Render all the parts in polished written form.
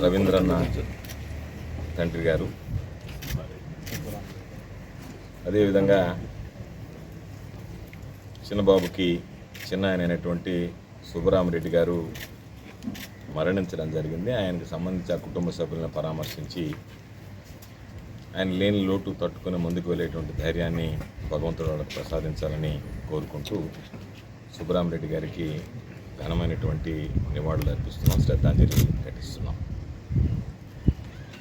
రవీంద్రనాథ్ తండ్రి గారు, అదేవిధంగా చిన్నబాబుకి చిన్న అయినటువంటి సుబ్బరామరెడ్డి గారు మరణించడం జరిగింది. ఆయనకు సంబంధించి ఆ కుటుంబ సభ్యులను పరామర్శించి ఆయన లేని లోటు తట్టుకుని ముందుకు వెళ్ళేటువంటి ధైర్యాన్ని భగవంతుడు వాళ్ళకు ప్రసాదించాలని కోరుకుంటూ సుబ్బరామరెడ్డి గారికి ఘనమైనటువంటి నివాళులు అర్పిస్తున్నాం, శ్రద్ధాంజలి ఘటిస్తున్నాం.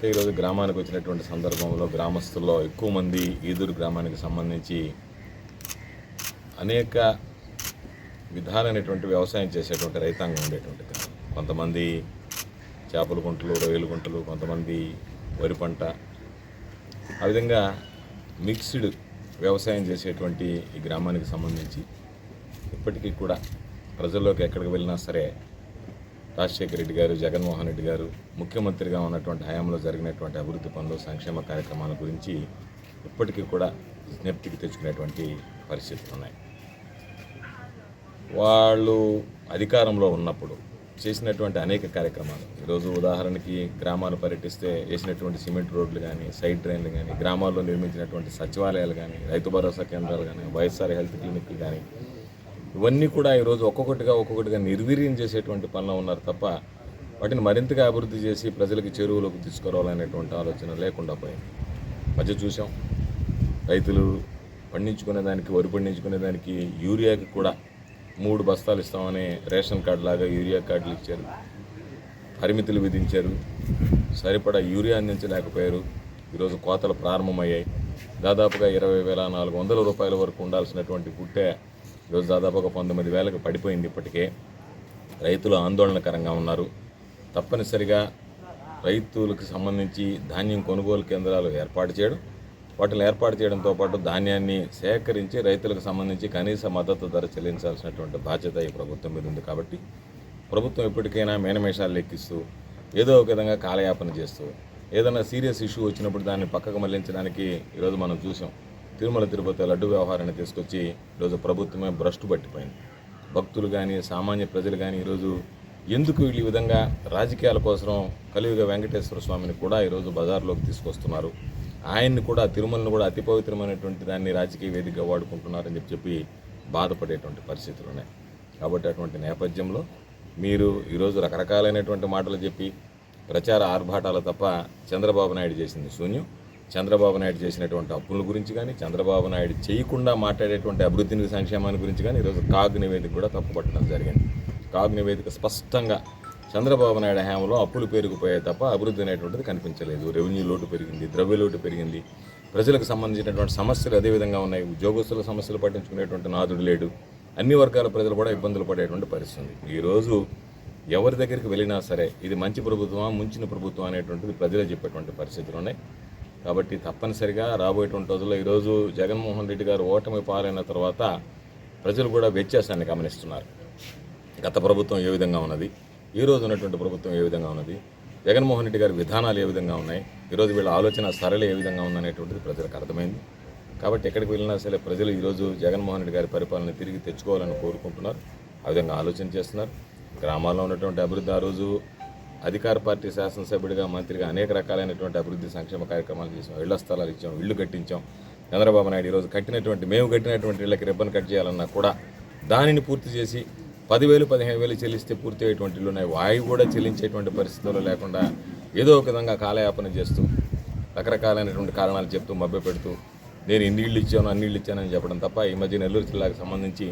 ఈరోజు గ్రామానికి వచ్చినటువంటి సందర్భంలో గ్రామస్తుల్లో ఎక్కువ మంది ఈదూరు గ్రామానికి సంబంధించి అనేక విధాలైనటువంటి వ్యవసాయం చేసేటువంటి రైతాంగం ఉండేటువంటి గ్రామం. కొంతమంది చేపల గుంటలు, రొయ్యల గుంటలు, కొంతమంది వరి పంట, ఆ విధంగా మిక్స్డ్ వ్యవసాయం చేసేటువంటి ఈ గ్రామానికి సంబంధించి ఇప్పటికీ కూడా ప్రజల్లోకి ఎక్కడికి వెళ్ళినా సరే రాజశేఖర రెడ్డి గారు, జగన్మోహన్ రెడ్డి గారు ముఖ్యమంత్రిగా ఉన్నటువంటి హయాంలో జరిగినటువంటి అభివృద్ధి పనులు, సంక్షేమ కార్యక్రమాల గురించి ఇప్పటికీ కూడా జ్ఞప్తికి తెచ్చుకునేటువంటి పరిస్థితులు ఉన్నాయి. వాళ్ళు అధికారంలో ఉన్నప్పుడు చేసినటువంటి అనేక కార్యక్రమాలు, ఈరోజు ఉదాహరణకి గ్రామాలు పర్యటిస్తే వేసినటువంటి సిమెంట్ రోడ్లు కానీ, సైడ్ డ్రైన్లు కానీ, గ్రామాల్లో నిర్మించినటువంటి సచివాలయాలు కానీ, రైతు భరోసా కేంద్రాలు కానీ, వైఎస్ఆర్ హెల్త్ క్లినిక్లు కానీ, ఇవన్నీ కూడా ఈరోజు ఒక్కొక్కటిగా నిర్వీర్యం చేసేటువంటి పనిలో ఉన్నారు తప్ప వాటిని మరింతగా అభివృద్ధి చేసి ప్రజలకి చెరువులోకి తీసుకురావాలనేటువంటి ఆలోచన లేకుండా పోయింది. మధ్య చూసాం, రైతులు పండించుకునే దానికి, వరి పండించుకునే దానికి యూరియాకి కూడా 3 బస్తాలు ఇస్తామని రేషన్ కార్డు లాగా యూరియా కార్డులు ఇచ్చారు, పరిమితులు విధించారు, సరిపడా యూరియా అందించలేకపోయారు. ఈరోజు కోతలు ప్రారంభమయ్యాయి. దాదాపుగా 20,400 రూపాయల వరకు ఉండాల్సినటువంటి పుట్టే ఈరోజు దాదాపుగా 19,000కి పడిపోయింది. ఇప్పటికే రైతులు ఆందోళనకరంగా ఉన్నారు. తప్పనిసరిగా రైతులకు సంబంధించి ధాన్యం కొనుగోలు కేంద్రాలు ఏర్పాటు చేయడం, వాటిని ఏర్పాటు చేయడంతో పాటు ధాన్యాన్ని సేకరించి రైతులకు సంబంధించి కనీస మద్దతు ధర చెల్లించాల్సినటువంటి బాధ్యత ఈ ప్రభుత్వం మీద ఉంది. కాబట్టి ప్రభుత్వం ఎప్పటికైనా మేనమేషాలు లెక్కిస్తూ ఏదో ఒక విధంగా కాలయాపన చేస్తూ ఏదైనా సీరియస్ ఇష్యూ వచ్చినప్పుడు దాన్ని పక్కకు మళ్లించడానికి ఈరోజు మనం చూసాం. తిరుమల తిరుపతి లడ్డు వ్యవహారాన్ని తీసుకొచ్చి ఈరోజు ప్రభుత్వమే భ్రష్టు పట్టిపోయింది. భక్తులు కానీ, సామాన్య ప్రజలు కానీ ఈరోజు ఎందుకు ఈ విధంగా రాజకీయాల కోసం కలియుగ వెంకటేశ్వర స్వామిని కూడా ఈరోజు బజార్లోకి తీసుకొస్తున్నారు, ఆయన్ని కూడా, తిరుమలను కూడా అతి పవిత్రమైనటువంటి దాన్ని రాజకీయ వేదికగా వాడుకుంటున్నారని చెప్పి బాధపడేటువంటి పరిస్థితులు ఉన్నాయి. కాబట్టి అటువంటి నేపథ్యంలో మీరు ఈరోజు రకరకాలైనటువంటి మాటలు చెప్పి ప్రచార ఆర్భాటాలు తప్ప చంద్రబాబు నాయుడు చేసింది శూన్యం. చంద్రబాబు నాయుడు చేసినటువంటి అప్పుల గురించి కానీ, చంద్రబాబు నాయుడు చేయకుండా మాట్లాడేటువంటి అభివృద్ధిని, సంక్షేమాన్ని గురించి కానీ ఈరోజు కాగ్ నివేదిక కూడా తప్పుపట్టడం జరిగింది. కాగ్ నివేదిక స్పష్టంగా చంద్రబాబు నాయుడు హయాంలో అప్పులు పెరిగిపోయాయి తప్ప అభివృద్ధి అనేటువంటిది కనిపించలేదు. రెవెన్యూ లోటు పెరిగింది, ద్రవ్య లోటు పెరిగింది, ప్రజలకు సంబంధించినటువంటి సమస్యలు అదేవిధంగా ఉన్నాయి. ఉద్యోగస్తుల సమస్యలు పట్టించుకునేటువంటి నాదుడు లేడు. అన్ని వర్గాల ప్రజలు కూడా ఇబ్బందులు పడేటువంటి పరిస్థితి. ఈరోజు ఎవరి దగ్గరికి వెళ్ళినా సరే ఇది మంచి ప్రభుత్వమా, ముంచిన ప్రభుత్వం అనేటువంటిది ప్రజలే చెప్పేటువంటి పరిస్థితులు ఉన్నాయి. కాబట్టి తప్పనిసరిగా రాబోయేటువంటి రోజుల్లో ఈరోజు జగన్మోహన్ రెడ్డి గారు ఓటమి పాలైన తర్వాత ప్రజలు కూడా వ్యత్యాసాన్ని గమనిస్తున్నారు. గత ప్రభుత్వం ఏ విధంగా ఉన్నది, ఈ రోజు ఉన్నటువంటి ప్రభుత్వం ఏ విధంగా ఉన్నది, జగన్మోహన్ రెడ్డి గారి విధానాలు ఏ విధంగా ఉన్నాయి, ఈరోజు వీళ్ళ ఆలోచన సరళి ఏ విధంగా ఉందనేటువంటిది ప్రజలకు అర్థమైంది. కాబట్టి ఎక్కడికి వెళ్ళినా సరే ప్రజలు ఈరోజు జగన్మోహన్ రెడ్డి గారి పరిపాలన తిరిగి తెచ్చుకోవాలని కోరుకుంటున్నారు. ఆ విధంగా ఆలోచన చేస్తున్నారు. గ్రామాల్లో ఉన్నటువంటి అభివృద్ధి, ఆ రోజు అధికార పార్టీ శాసనసభ్యుడిగా, మంత్రిగా అనేక రకాలైనటువంటి అభివృద్ధి సంక్షేమ కార్యక్రమాలు చేసాం. ఇళ్ల స్థలాలు ఇచ్చాం, ఇళ్ళు కట్టించాం. చంద్రబాబు నాయుడు ఈరోజు మేము కట్టినటువంటి ఇళ్ళకి రిబ్బన్ కట్ చేయాలన్నా కూడా దానిని పూర్తి చేసి 10,000, 15,000 చెల్లిస్తే పూర్తి అయ్యేటువంటి ఇళ్ళు ఉన్నాయి. వాయి కూడా చెల్లించేటువంటి పరిస్థితుల్లో లేకుండా ఏదో ఒక విధంగా కాలయాపన చేస్తూ రకరకాలైనటువంటి కారణాలు చెప్తూ మభ్యపెడుతూ నేను ఎన్ని ఇళ్ళు ఇచ్చాను, అన్ని ఇళ్ళు ఇచ్చానని చెప్పడం తప్ప ఈ మధ్య నెల్లూరు జిల్లాకు సంబంధించి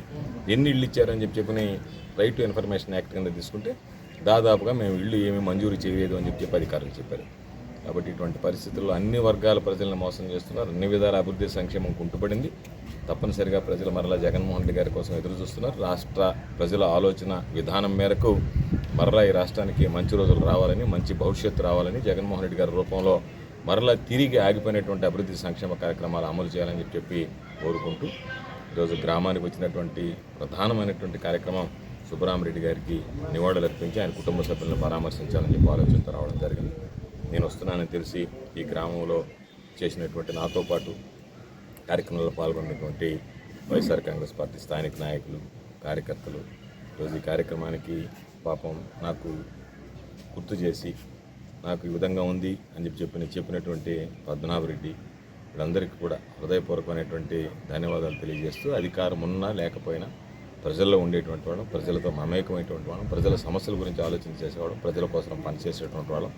ఎన్ని ఇళ్ళు ఇచ్చారని చెప్పి రైట్ టు ఇన్ఫర్మేషన్ యాక్ట్ కింద తీసుకుంటే దాదాపుగా మేము ఇళ్ళు ఏమీ మంజూరు చేయలేదు అని చెప్పి అధికారులు చెప్పారు. కాబట్టి ఇటువంటి పరిస్థితుల్లో అన్ని వర్గాల ప్రజలను మోసం చేస్తున్నారు. అన్ని విధాల అభివృద్ధి సంక్షేమం కుంటుపడింది. తప్పనిసరిగా ప్రజలు మరలా జగన్మోహన్ రెడ్డి గారి కోసం ఎదురు చూస్తున్నారు. రాష్ట్ర ప్రజల ఆలోచన విధానం మేరకు మరలా ఈ రాష్ట్రానికి మంచి రోజులు రావాలని, మంచి భవిష్యత్తు రావాలని, జగన్మోహన్ రెడ్డి గారి రూపంలో మరలా తిరిగి ఆగిపోయినటువంటి అభివృద్ధి సంక్షేమ కార్యక్రమాలు అమలు చేయాలని చెప్పి కోరుకుంటూ ఈరోజు గ్రామానికి వచ్చినటువంటి ప్రధానమైనటువంటి కార్యక్రమం సుబ్బరామరెడ్డి గారికి నివాళులు అర్పించి ఆయన కుటుంబ సభ్యులను పరామర్శించాలని చెప్పి ఆలోచనతో రావడం జరిగింది. నేను వస్తున్నానని తెలిసి ఈ గ్రామంలో చేసినటువంటి నాతో పాటు కార్యక్రమంలో పాల్గొన్నటువంటి వైఎస్ఆర్ కాంగ్రెస్ పార్టీ స్థానిక నాయకులు, కార్యకర్తలు ఈరోజు ఈ కార్యక్రమానికి పాపం నాకు గుర్తు చేసి నాకు ఈ విధంగా ఉంది అని చెప్పినటువంటి పద్మనాభరెడ్డి వీళ్ళందరికీ కూడా హృదయపూర్వకమైనటువంటి ధన్యవాదాలు తెలియజేస్తూ, అధికారం ఉన్నా లేకపోయినా ప్రజల్లో ఉండేటువంటి వాళ్ళం, ప్రజలతో మమేకమైనటువంటి వాళ్ళం, ప్రజల సమస్యల గురించి ఆలోచన చేసేవాళ్ళం, ప్రజల కోసం పనిచేసేటువంటి వాళ్ళం.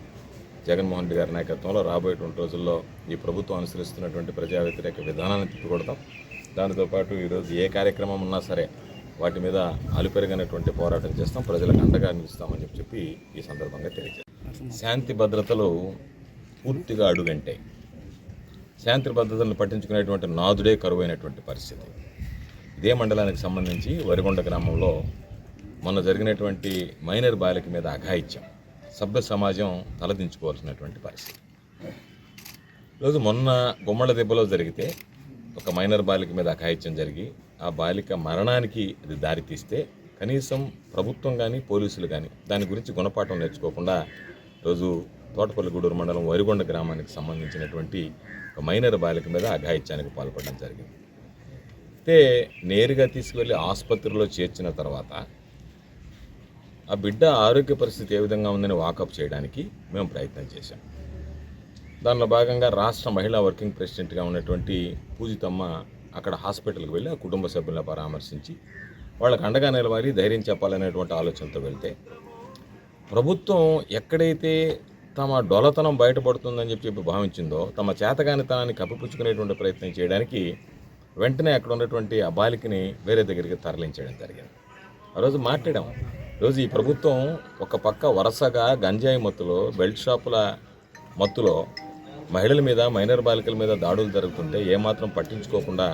జగన్మోహన్ రెడ్డి గారి నాయకత్వంలో రాబోయేటువంటి రోజుల్లో ఈ ప్రభుత్వం అనుసరిస్తున్నటువంటి ప్రజా వ్యతిరేక విధానాలను తిప్పికొడతాం. దానితోపాటు ఈరోజు ఏ కార్యక్రమం ఉన్నా సరే వాటి మీద అలుపెరగనటువంటి పోరాటం చేస్తాం, ప్రజలకు అండగా నిలుస్తామని చెప్పి ఈ సందర్భంగా తెలియజేస్తాం. శాంతి భద్రతలు పూర్తిగా అడుగంటాయి. శాంతి భద్రతలను పట్టించుకునేటువంటి నాదుడే కరువైనటువంటి పరిస్థితి. ఇదే మండలానికి సంబంధించి వరిగొండ గ్రామంలో మొన్న జరిగినటువంటి మైనర్ బాలిక మీద అఘాయిత్యం సభ్య సమాజం తలదించుకోవాల్సినటువంటి పరిస్థితి. ఈరోజు మొన్న గుమ్మళ్ళ దెబ్బలో జరిగితే ఒక మైనర్ బాలిక మీద అఘాయిత్యం జరిగి ఆ బాలిక మరణానికి అది దారితీస్తే కనీసం ప్రభుత్వం కానీ పోలీసులు కానీ దాని గురించి గుణపాఠం నేర్చుకోకుండా రోజు తోటపల్లిగూడూరు మండలం వరిగొండ గ్రామానికి సంబంధించినటువంటి ఒక మైనర్ బాలిక మీద అఘాయిత్యానికి పాల్పడడం జరిగింది. అయితే నేరుగా తీసుకువెళ్ళి ఆసుపత్రిలో చేర్చిన తర్వాత ఆ బిడ్డ ఆరోగ్య పరిస్థితి ఏ విధంగా ఉందని వాకప్ చేయడానికి మేము ప్రయత్నం చేశాం. దానిలో భాగంగా రాష్ట్ర మహిళా వర్కింగ్ ప్రెసిడెంట్గా ఉన్నటువంటి పూజితమ్మ అక్కడ హాస్పిటల్కి వెళ్ళి ఆ కుటుంబ సభ్యులను పరామర్శించి వాళ్ళకి అండగా నిలవాలి, ధైర్యం చెప్పాలనేటువంటి ఆలోచనతో వెళ్తే ప్రభుత్వం ఎక్కడైతే తమ డొలతనం బయటపడుతుందని చెప్పి భావించిందో తమ చేతగానితనాన్ని కప్పిపుచ్చుకునేటువంటి ప్రయత్నం చేయడానికి వెంటనే అక్కడ ఉన్నటువంటి ఆ బాలికని వేరే దగ్గరికి తరలించడం జరిగింది. ఆ రోజు మాట్లాడాం. రోజు ఈ ప్రభుత్వం ఒక పక్క వరుసగా గంజాయి మత్తులో, బెల్ట్ షాపుల మత్తులో మహిళల మీద, మైనర్ బాలికల మీద దాడులు జరుగుతుంటే ఏమాత్రం పట్టించుకోకుండా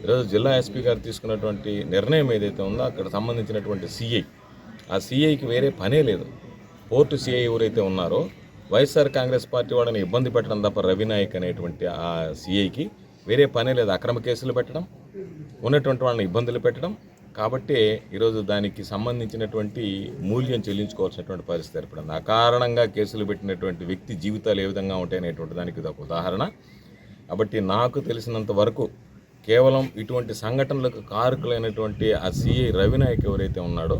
ఈరోజు జిల్లా ఎస్పీ గారు తీసుకున్నటువంటి నిర్ణయం ఏదైతే ఉందో అక్కడ సంబంధించినటువంటి సిఐ, ఆ సిఐకి వేరే పనే లేదు. పోర్టు సిఐ ఎవరైతే ఉన్నారో వైఎస్ఆర్ కాంగ్రెస్ పార్టీ వాళ్ళని ఇబ్బంది పెట్టడం తప్ప రవినాయక్ అనేటువంటి ఆ సిఐకి వేరే పనే లేదు. అక్రమ కేసులు పెట్టడం, ఉన్నటువంటి వాళ్ళని ఇబ్బందులు పెట్టడం. కాబట్టి ఈరోజు దానికి సంబంధించినటువంటి మూల్యం చెల్లించుకోవాల్సినటువంటి పరిస్థితి ఏర్పడింది. అకారణంగా కేసులు పెట్టినటువంటి వ్యక్తి జీవితాలు ఏ విధంగా ఉంటాయనేటువంటి దానికి ఇది ఒక ఉదాహరణ. కాబట్టి నాకు తెలిసినంత వరకు కేవలం ఇటువంటి సంఘటనలకు కారకులైనటువంటి ఆ సిఐ రవినాయక్ ఎవరైతే ఉన్నాడో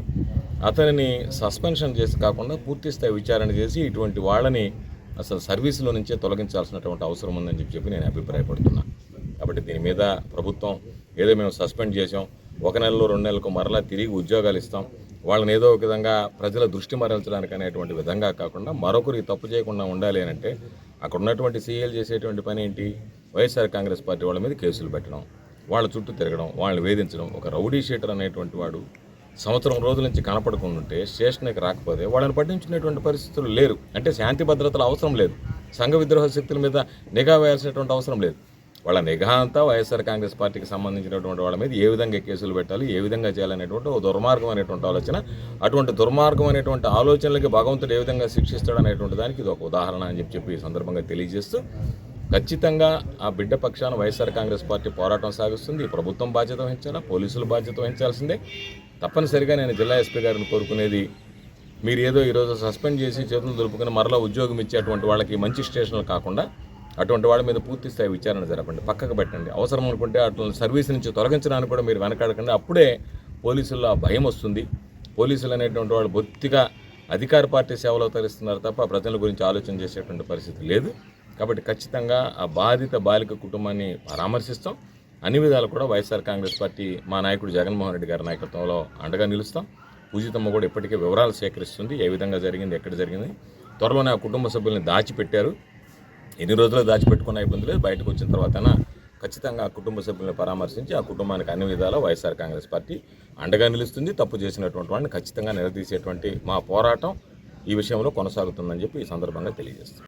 అతనిని సస్పెన్షన్ చేసి కాకుండా పూర్తిస్థాయి విచారణ చేసి ఇటువంటి వాళ్ళని అసలు సర్వీసులో నుంచే తొలగించాల్సినటువంటి అవసరం ఉందని చెప్పి నేను అభిప్రాయపడుతున్నాను. కాబట్టి దీని మీద ప్రభుత్వం ఏదో మేము సస్పెండ్ చేసాం, 1 నెలలో 2 నెలలకు మరలా తిరిగి ఉద్యోగాలు ఇస్తాం, వాళ్ళని ఏదో ఒక విధంగా ప్రజల దృష్టి మరల్చడానికి అనేటువంటి విధంగా కాకుండా మరొకరికి తప్పు చేయకుండా ఉండాలి అని అంటే అక్కడ ఉన్నటువంటి సీఎల్ చేసేటువంటి పని ఏంటి? వైఎస్ఆర్ కాంగ్రెస్ పార్టీ వాళ్ళ మీద కేసులు పెట్టడం, వాళ్ళ చుట్టూ తిరగడం, వాళ్ళని వేధించడం. ఒక రౌడీ షీటర్ అనేటువంటి వాడు సంవత్సరం రోజుల నుంచి కనపడకుంటుంటే స్టేషన్కి రాకపోతే వాళ్ళని పట్టించుకునేటువంటి పరిస్థితులు లేరు. అంటే శాంతి భద్రతలు అవసరం లేదు, సంఘ విద్రోహ శక్తుల మీద నిఘా వేయాల్సినటువంటి అవసరం లేదు. వాళ్ళ నిఘా అంతా వైఎస్ఆర్ కాంగ్రెస్ పార్టీకి సంబంధించినటువంటి వాళ్ళ మీద ఏ విధంగా కేసులు పెట్టాలి, ఏ విధంగా చేయాలనేటువంటి ఒక దుర్మార్గం అనేటువంటి ఆలోచన. అటువంటి దుర్మార్గం అనేటువంటి ఆలోచనలకి భగవంతుడు ఏ విధంగా శిక్షిస్తాడు అనేటువంటి దానికి ఇది ఒక ఉదాహరణ అని చెప్పి ఈ సందర్భంగా తెలియజేస్తూ, ఖచ్చితంగా ఆ బిడ్డ పక్షాన వైఎస్ఆర్ కాంగ్రెస్ పార్టీ పోరాటం సాగిస్తుంది. ఈ ప్రభుత్వం బాధ్యత వహించాలా, పోలీసులు బాధ్యత వహించాల్సిందే. తప్పనిసరిగా నేను జిల్లా ఎస్పీ గారిని కోరుకునేది, మీరు ఏదో ఈరోజు సస్పెండ్ చేసి చేతులు దులుపుకుని మరలా ఉద్యోగం ఇచ్చే అటువంటి వాళ్ళకి మంచి స్టేషన్లు కాకుండా అటువంటి వాళ్ళ మీద పూర్తి స్థాయి విచారణ జరపండి, పక్కకు పెట్టండి. అవసరం అనుకుంటే అటువంటి సర్వీస్ నుంచి తొలగించడానికి కూడా మీరు వెనకాడకండి. అప్పుడే పోలీసుల్లో ఆ భయం వస్తుంది. పోలీసులు అనేటువంటి వాళ్ళు బొత్తిగా అధికార పార్టీ సేవలో తరిస్తున్నారు తప్ప ప్రజల గురించి ఆలోచన చేసేటువంటి పరిస్థితి లేదు. కాబట్టి ఖచ్చితంగా ఆ బాధిత బాలిక కుటుంబాన్ని పరామర్శిస్తాం. అన్ని విధాలు కూడా వైఎస్ఆర్ కాంగ్రెస్ పార్టీ మా నాయకుడు జగన్మోహన్ రెడ్డి గారి నాయకత్వంలో అండగా నిలుస్తాం. పూజితమ్మ కూడా ఇప్పటికే వివరాలు సేకరిస్తుంది, ఏ విధంగా జరిగింది, ఎక్కడ జరిగింది. త్వరలోనే ఆ కుటుంబ సభ్యుల్ని దాచిపెట్టారు. ఎన్ని రోజులు దాచిపెట్టుకున్న ఇబ్బంది లేదు. బయటకు వచ్చిన తర్వాత ఖచ్చితంగా ఆ కుటుంబ సభ్యులను పరామర్శించి ఆ కుటుంబానికి అన్ని విధాలా వైఎస్ఆర్ కాంగ్రెస్ పార్టీ అండగా నిలుస్తుంది. తప్పు చేసినటువంటి వాడిని ఖచ్చితంగా నిలదీసేటువంటి మా పోరాటం ఈ విషయంలో కొనసాగుతుందని చెప్పి ఈ సందర్భంగా తెలియజేస్తుంది.